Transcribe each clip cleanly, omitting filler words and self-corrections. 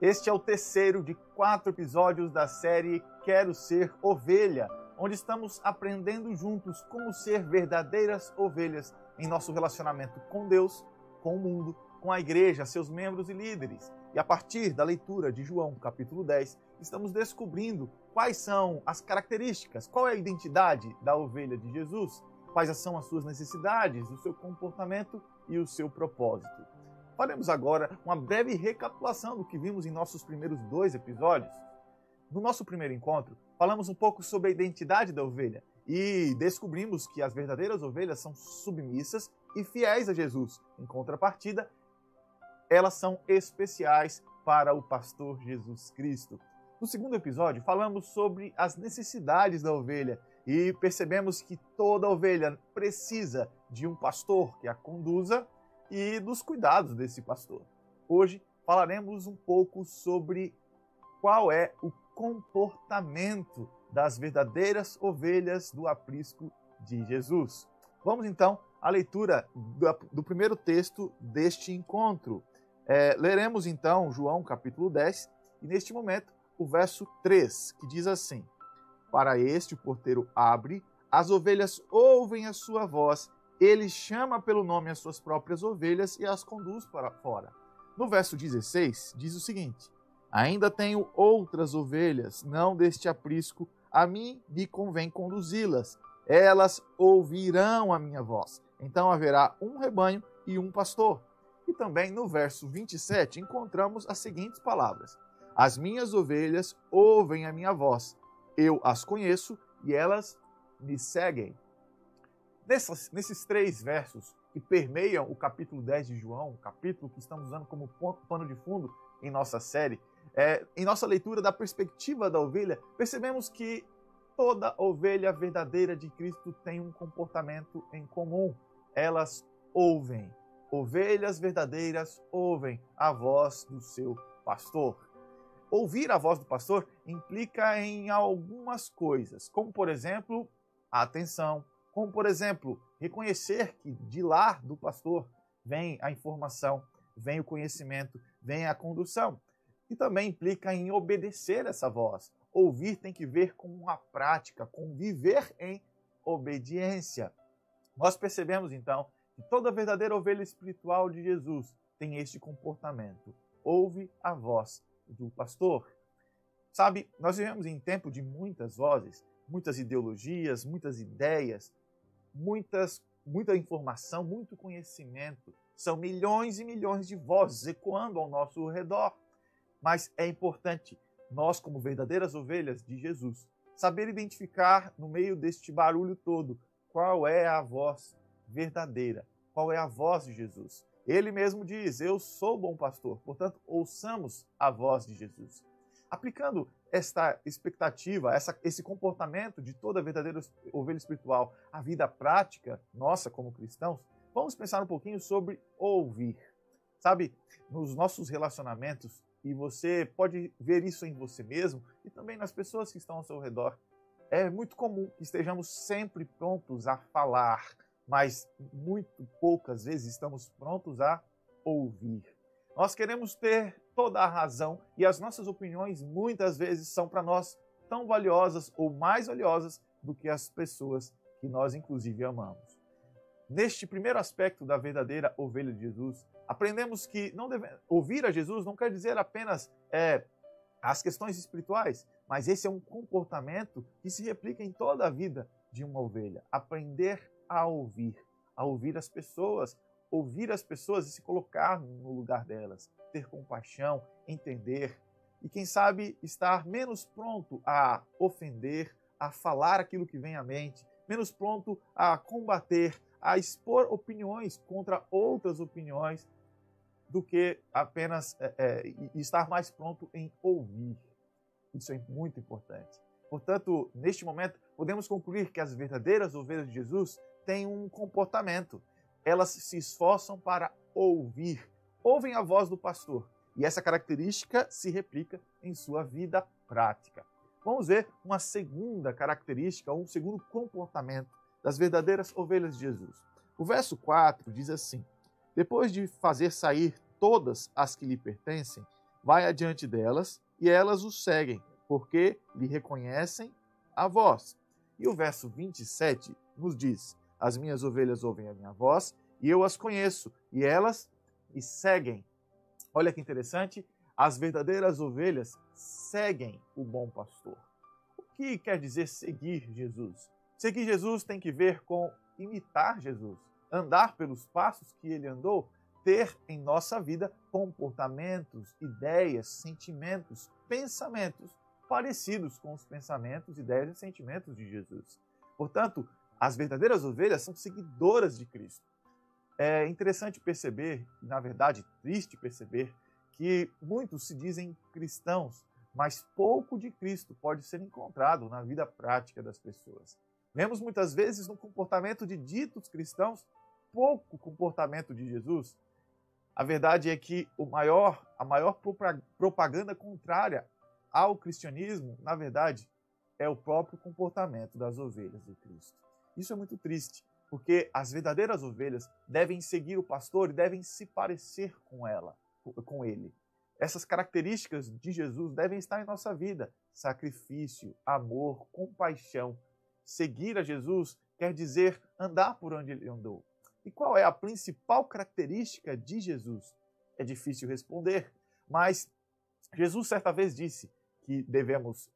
Este é o terceiro de 4 episódios da série Quero Ser Ovelha, onde estamos aprendendo juntos como ser verdadeiras ovelhas em nosso relacionamento com Deus, com o mundo, com a igreja, seus membros e líderes. E a partir da leitura de João, capítulo 10, estamos descobrindo quais são as características, qual é a identidade da ovelha de Jesus, quais são as suas necessidades, o seu comportamento e o seu propósito. Faremos agora uma breve recapitulação do que vimos em nossos primeiros 2 episódios. No nosso primeiro encontro, falamos um pouco sobre a identidade da ovelha e descobrimos que as verdadeiras ovelhas são submissas e fiéis a Jesus. Em contrapartida, elas são especiais para o pastor Jesus Cristo. No segundo episódio, falamos sobre as necessidades da ovelha e percebemos que toda ovelha precisa de um pastor que a conduza e dos cuidados desse pastor. Hoje falaremos um pouco sobre qual é o comportamento das verdadeiras ovelhas do aprisco de Jesus. Vamos então à leitura do primeiro texto deste encontro. Leremos então João capítulo 10 e neste momento o verso 3, que diz assim: Para este o porteiro abre, as ovelhas ouvem a sua voz, ele chama pelo nome as suas próprias ovelhas e as conduz para fora. No verso 16 diz o seguinte: Ainda tenho outras ovelhas, não deste aprisco, a mim me convém conduzi-las. Elas ouvirão a minha voz. Então haverá um rebanho e um pastor. E também no verso 27 encontramos as seguintes palavras: As minhas ovelhas ouvem a minha voz. Eu as conheço e elas me seguem. Nesses 3 versos que permeiam o capítulo 10 de João, o capítulo que estamos usando como pano de fundo em nossa série, em nossa leitura da perspectiva da ovelha, percebemos que toda ovelha verdadeira de Cristo tem um comportamento em comum. Elas ouvem. Ovelhas verdadeiras ouvem a voz do seu pastor. Ouvir a voz do pastor implica em algumas coisas, como por exemplo, a atenção, como por exemplo, reconhecer que de lá do pastor vem a informação, vem o conhecimento, vem a condução. E também implica em obedecer essa voz. Ouvir tem que ver com a prática, com viver em obediência. Nós percebemos então que toda verdadeira ovelha espiritual de Jesus tem este comportamento. Ouve a voz do pastor. Sabe, nós vivemos em tempo de muitas vozes, muitas ideologias, muitas ideias, muita informação, muito conhecimento. São milhões e milhões de vozes ecoando ao nosso redor. Mas é importante nós, como verdadeiras ovelhas de Jesus, saber identificar no meio deste barulho todo qual é a voz verdadeira, qual é a voz de Jesus. Ele mesmo diz: Eu sou o bom pastor, portanto, ouçamos a voz de Jesus. Aplicando esta expectativa, esse comportamento de toda verdadeira ovelha espiritual à vida prática, nossa como cristãos, vamos pensar um pouquinho sobre ouvir. Sabe, nos nossos relacionamentos, e você pode ver isso em você mesmo e também nas pessoas que estão ao seu redor, é muito comum que estejamos sempre prontos a falar, mas muito poucas vezes estamos prontos a ouvir. Nós queremos ter toda a razão e as nossas opiniões muitas vezes são para nós tão valiosas ou mais valiosas do que as pessoas que nós inclusive amamos. Neste primeiro aspecto da verdadeira ovelha de Jesus, aprendemos que ouvir a Jesus não quer dizer apenas as questões espirituais, mas esse é um comportamento que se replica em toda a vida de uma ovelha. Aprender a ouvir as pessoas e se colocar no lugar delas, ter compaixão, entender e, quem sabe, estar menos pronto a ofender, a falar aquilo que vem à mente, menos pronto a combater, a expor opiniões contra outras opiniões, do que apenas estar mais pronto em ouvir. Isso é muito importante. Portanto, neste momento, podemos concluir que as verdadeiras ovelhas de Jesus têm um comportamento. Elas se esforçam para ouvir, ouvem a voz do pastor. E essa característica se replica em sua vida prática. Vamos ver uma segunda característica, um segundo comportamento das verdadeiras ovelhas de Jesus. O verso 4 diz assim: Depois de fazer sair todas as que lhe pertencem, vai adiante delas e elas o seguem, porque lhe reconhecem a voz. E o verso 27 nos diz: as minhas ovelhas ouvem a minha voz e eu as conheço e elas me seguem. Olha que interessante, as verdadeiras ovelhas seguem o bom pastor. O que quer dizer seguir Jesus? Seguir Jesus tem que ver com imitar Jesus, andar pelos passos que ele andou, ter em nossa vida comportamentos, ideias, sentimentos, pensamentos parecidos com os pensamentos, ideias e sentimentos de Jesus. Portanto, as verdadeiras ovelhas são seguidoras de Cristo. É interessante perceber, na verdade, triste perceber, que muitos se dizem cristãos, mas pouco de Cristo pode ser encontrado na vida prática das pessoas. Vemos muitas vezes no comportamento de ditos cristãos pouco comportamento de Jesus. A verdade é que a maior propaganda contrária ao cristianismo, na verdade, é o próprio comportamento das ovelhas de Cristo. Isso é muito triste, porque as verdadeiras ovelhas devem seguir o pastor e devem se parecer com ele. Essas características de Jesus devem estar em nossa vida: sacrifício, amor, compaixão. Seguir a Jesus quer dizer andar por onde ele andou. E qual é a principal característica de Jesus? É difícil responder, mas Jesus certa vez disse que devemos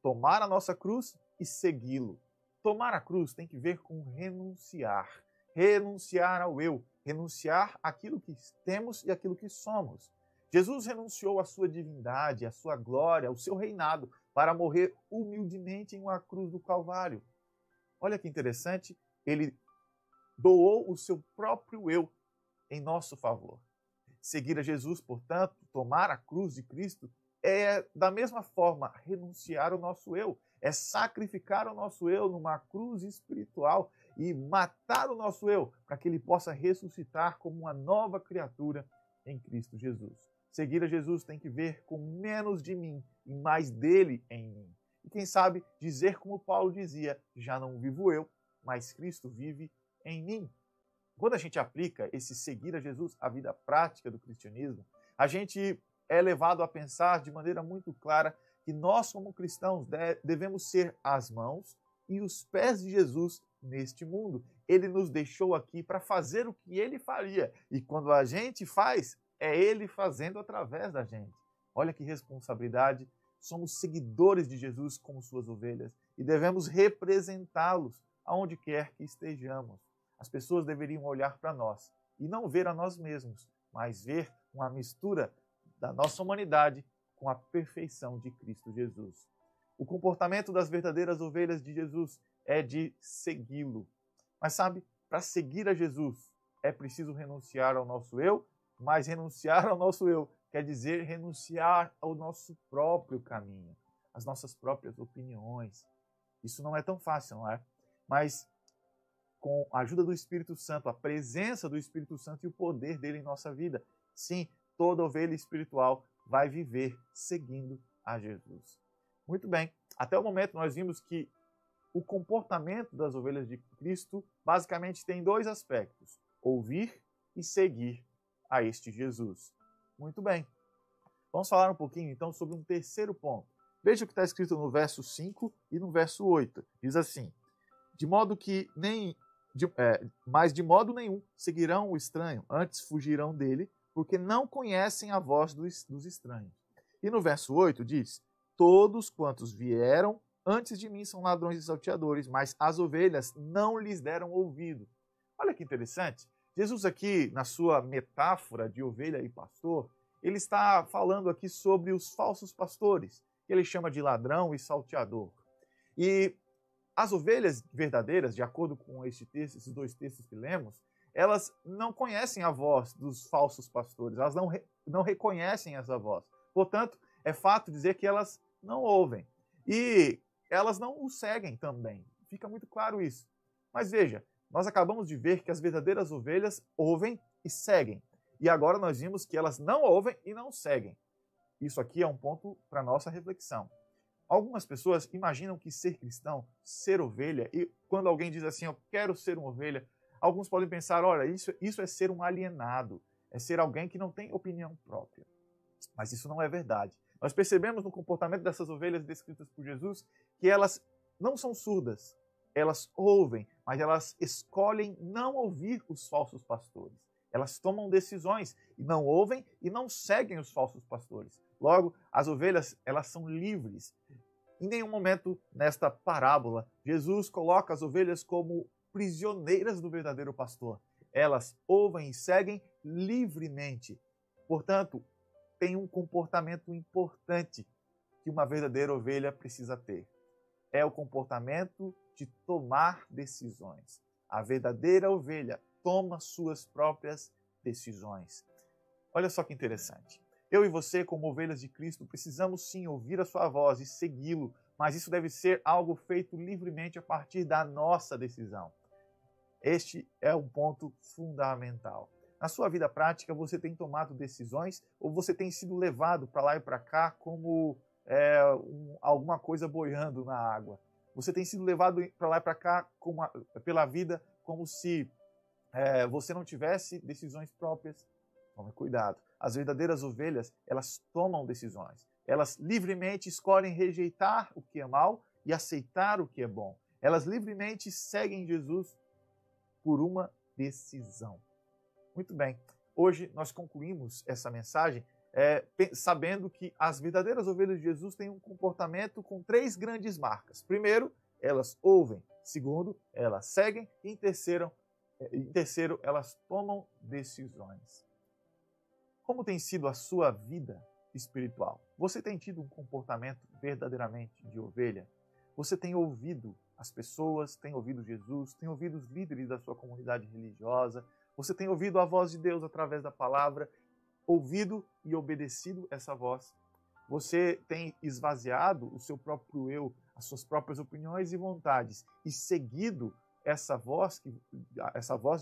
tomar a nossa cruz e segui-lo. Tomar a cruz tem que ver com renunciar. Renunciar ao eu, renunciar àquilo que temos e àquilo que somos. Jesus renunciou à sua divindade, à sua glória, ao seu reinado, para morrer humildemente em uma cruz do Calvário. Olha que interessante, ele doou o seu próprio eu em nosso favor. Seguir a Jesus, portanto, tomar a cruz de Cristo, é da mesma forma renunciar ao nosso eu, é sacrificar o nosso eu numa cruz espiritual e matar o nosso eu para que ele possa ressuscitar como uma nova criatura em Cristo Jesus. Seguir a Jesus tem que ver com menos de mim e mais dele em mim. E quem sabe dizer como Paulo dizia: já não vivo eu, mas Cristo vive em mim. Quando a gente aplica esse seguir a Jesus à vida prática do cristianismo, a gente é levado a pensar de maneira muito clara que nós, como cristãos, devemos ser as mãos e os pés de Jesus neste mundo. Ele nos deixou aqui para fazer o que ele faria. E quando a gente faz, é ele fazendo através da gente. Olha que responsabilidade. Somos seguidores de Jesus como suas ovelhas e devemos representá-los aonde quer que estejamos. As pessoas deveriam olhar para nós e não ver a nós mesmos, mas ver uma mistura da nossa humanidade com a perfeição de Cristo Jesus. O comportamento das verdadeiras ovelhas de Jesus é de segui-lo. Mas sabe, para seguir a Jesus é preciso renunciar ao nosso eu, mas renunciar ao nosso eu quer dizer renunciar ao nosso próprio caminho, às nossas próprias opiniões. Isso não é tão fácil, não é? Mas com a ajuda do Espírito Santo, a presença do Espírito Santo e o poder dele em nossa vida, sim, toda ovelha espiritual vai viver seguindo a Jesus. Muito bem, até o momento nós vimos que o comportamento das ovelhas de Cristo basicamente tem dois aspectos: ouvir e seguir a este Jesus. Muito bem, vamos falar um pouquinho então sobre um terceiro ponto. Veja o que está escrito no verso 5 e no verso 8. Diz assim: de modo que mas de modo nenhum seguirão o estranho, antes fugirão dele, porque não conhecem a voz dos estranhos. E no verso 8 diz: todos quantos vieram antes de mim são ladrões e salteadores, mas as ovelhas não lhes deram ouvido. Olha que interessante. Jesus aqui, na sua metáfora de ovelha e pastor, ele está falando aqui sobre os falsos pastores, que ele chama de ladrão e salteador. E as ovelhas verdadeiras, de acordo com esses dois textos que lemos, elas não conhecem a voz dos falsos pastores, elas não reconhecem essa voz. Portanto, é fato dizer que elas não ouvem. E elas não o seguem também. Fica muito claro isso. Mas veja, nós acabamos de ver que as verdadeiras ovelhas ouvem e seguem. E agora nós vimos que elas não ouvem e não seguem. Isso aqui é um ponto para nossa reflexão. Algumas pessoas imaginam que ser cristão, ser ovelha, e quando alguém diz assim, eu quero ser uma ovelha, alguns podem pensar, olha, isso é ser um alienado, é ser alguém que não tem opinião própria. Mas isso não é verdade. Nós percebemos no comportamento dessas ovelhas descritas por Jesus que elas não são surdas, elas ouvem, mas elas escolhem não ouvir os falsos pastores. Elas tomam decisões e não ouvem e não seguem os falsos pastores. Logo, as ovelhas, elas são livres. Em nenhum momento nesta parábola, Jesus coloca as ovelhas como prisioneiras do verdadeiro pastor. Elas ouvem e seguem livremente. Portanto, tem um comportamento importante que uma verdadeira ovelha precisa ter. É o comportamento de tomar decisões. A verdadeira ovelha toma suas próprias decisões. Olha só que interessante. Eu e você, como ovelhas de Cristo, precisamos sim ouvir a sua voz e segui-lo, mas isso deve ser algo feito livremente a partir da nossa decisão. Este é um ponto fundamental. Na sua vida prática, você tem tomado decisões ou você tem sido levado para lá e para cá como alguma coisa boiando na água? Você tem sido levado para lá e para cá pela vida como se você não tivesse decisões próprias? Tome cuidado. As verdadeiras ovelhas, elas tomam decisões. Elas livremente escolhem rejeitar o que é mal e aceitar o que é bom. Elas livremente seguem Jesus por uma decisão. Muito bem. Hoje nós concluímos essa mensagem sabendo que as verdadeiras ovelhas de Jesus têm um comportamento com 3 grandes marcas. Primeiro, elas ouvem. Segundo, elas seguem. E em terceiro, elas tomam decisões. Como tem sido a sua vida espiritual? Você tem tido um comportamento verdadeiramente de ovelha? Você tem ouvido as pessoas, tem ouvido Jesus, tem ouvido os líderes da sua comunidade religiosa? Você tem ouvido a voz de Deus através da palavra, ouvido e obedecido essa voz? Você tem esvaziado o seu próprio eu, as suas próprias opiniões e vontades e seguido essa voz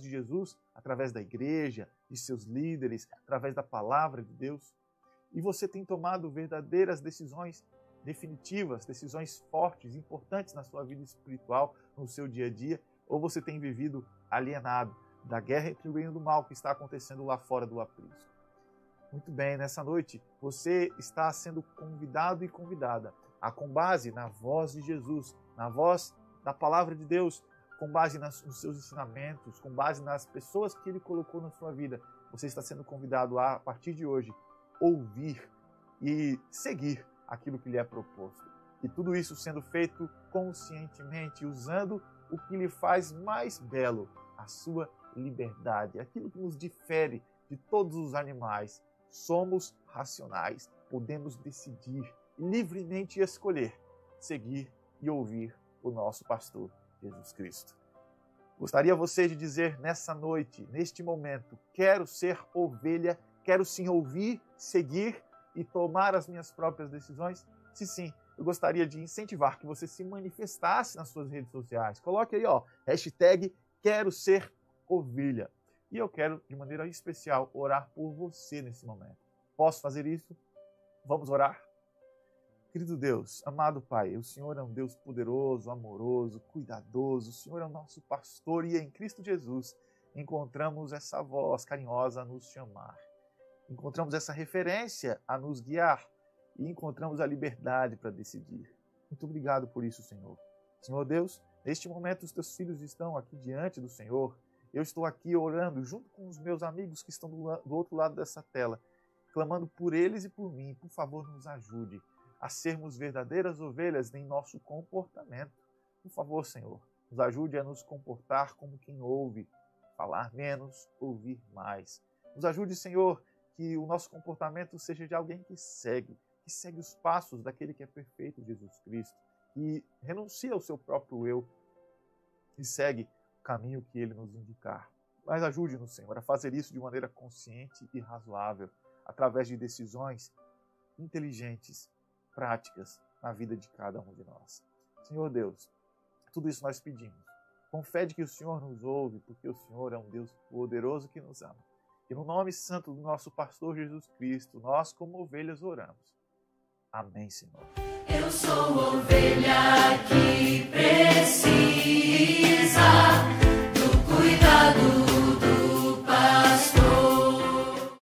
de Jesus através da igreja, de seus líderes, através da palavra de Deus? E você tem tomado verdadeiras decisões definitivas, decisões fortes, importantes na sua vida espiritual, no seu dia a dia? Ou você tem vivido alienado da guerra entre o bem e o mal que está acontecendo lá fora do aprisco? Muito bem, nessa noite você está sendo convidado e convidada a, com base na voz de Jesus, na voz da palavra de Deus, com base nos seus ensinamentos, com base nas pessoas que Ele colocou na sua vida, você está sendo convidado a partir de hoje, ouvir e seguir aquilo que lhe é proposto. E tudo isso sendo feito conscientemente, usando o que lhe faz mais belo, a sua liberdade, aquilo que nos difere de todos os animais. Somos racionais, podemos decidir, livremente escolher, seguir e ouvir o nosso pastor, Jesus Cristo. Gostaria você de dizer nessa noite, neste momento, quero ser ovelha, quero sim ouvir, seguir e tomar as minhas próprias decisões? Se sim, eu gostaria de incentivar que você se manifestasse nas suas redes sociais. Coloque aí, hashtag quero ser ovelha. E eu quero, de maneira especial, orar por você nesse momento. Posso fazer isso? Vamos orar? Querido Deus, amado Pai, o Senhor é um Deus poderoso, amoroso, cuidadoso. O Senhor é o nosso pastor e em Cristo Jesus encontramos essa voz carinhosa a nos chamar. Encontramos essa referência a nos guiar e encontramos a liberdade para decidir. Muito obrigado por isso, Senhor. Senhor Deus, neste momento os teus filhos estão aqui diante do Senhor. Eu estou aqui orando junto com os meus amigos que estão do outro lado dessa tela, clamando por eles e por mim. Por favor, nos ajude a sermos verdadeiras ovelhas em nosso comportamento. Por favor, Senhor, nos ajude a nos comportar como quem ouve, falar menos, ouvir mais. Nos ajude, Senhor, que o nosso comportamento seja de alguém que segue os passos daquele que é perfeito, Jesus Cristo, que renuncia ao seu próprio eu e segue o caminho que Ele nos indicar. Mas ajude-nos, Senhor, a fazer isso de maneira consciente e razoável, através de decisões inteligentes, práticas na vida de cada um de nós. Senhor Deus, tudo isso nós pedimos, com fé de que o Senhor nos ouve, porque o Senhor é um Deus poderoso que nos ama. E no nome santo do nosso pastor Jesus Cristo, nós como ovelhas oramos. Amém, Senhor. Eu sou ovelha que precisa